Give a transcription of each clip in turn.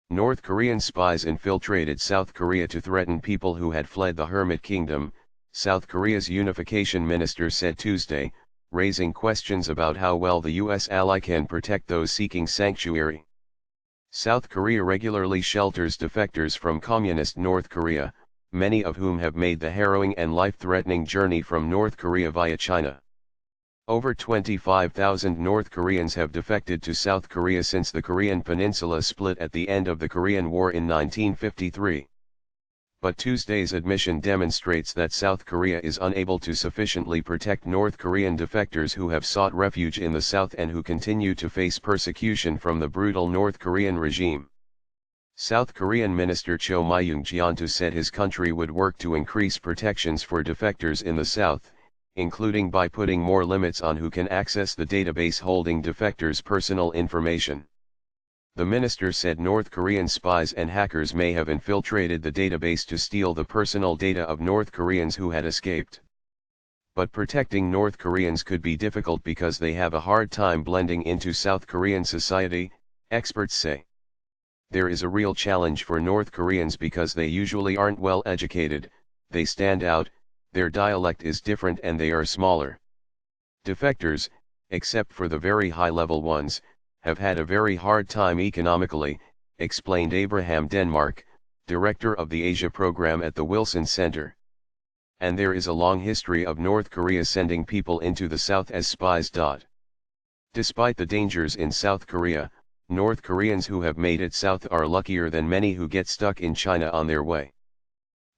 North Korean spies infiltrated South Korea to threaten people who had fled the Hermit Kingdom, South Korea's unification minister said Tuesday, raising questions about how well the U.S. ally can protect those seeking sanctuary. South Korea regularly shelters defectors from communist North Korea, many of whom have made the harrowing and life-threatening journey from North Korea via China. Over 25,000 North Koreans have defected to South Korea since the Korean peninsula split at the end of the Korean War in 1953. But Tuesday's admission demonstrates that South Korea is unable to sufficiently protect North Korean defectors who have sought refuge in the South and who continue to face persecution from the brutal North Korean regime. South Korean Minister Cho Myung-jeontu said his country would work to increase protections for defectors in the South, including by putting more limits on who can access the database holding defectors' personal information. The minister said North Korean spies and hackers may have infiltrated the database to steal the personal data of North Koreans who had escaped. But protecting North Koreans could be difficult because they have a hard time blending into South Korean society, experts say. There is a real challenge for North Koreans because they usually aren't well educated, they stand out, their dialect is different and they are smaller. Defectors, except for the very high-level ones, have had a very hard time economically, explained Abraham Denmark, director of the Asia program at the Wilson Center. And there is a long history of North Korea sending people into the South as spies. Despite the dangers in South Korea, North Koreans who have made it south are luckier than many who get stuck in China on their way.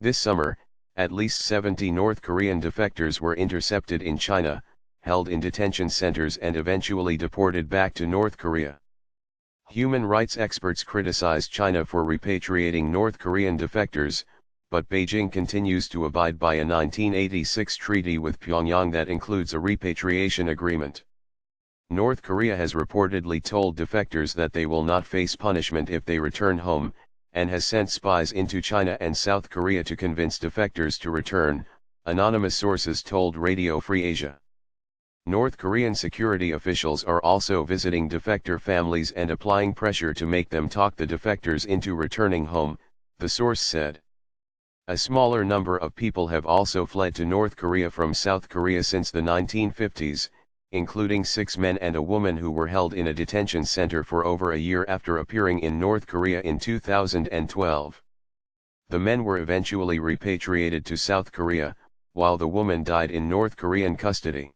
This summer, at least 70 North Korean defectors were intercepted in China, held in detention centers and eventually deported back to North Korea. Human rights experts criticize China for repatriating North Korean defectors, but Beijing continues to abide by a 1986 treaty with Pyongyang that includes a repatriation agreement. North Korea has reportedly told defectors that they will not face punishment if they return home, and has sent spies into China and South Korea to convince defectors to return, anonymous sources told Radio Free Asia. North Korean security officials are also visiting defector families and applying pressure to make them talk the defectors into returning home, the source said. A smaller number of people have also fled to North Korea from South Korea since the 1950s, including 6 men and a woman who were held in a detention center for over a year after appearing in North Korea in 2012. The men were eventually repatriated to South Korea, while the woman died in North Korean custody.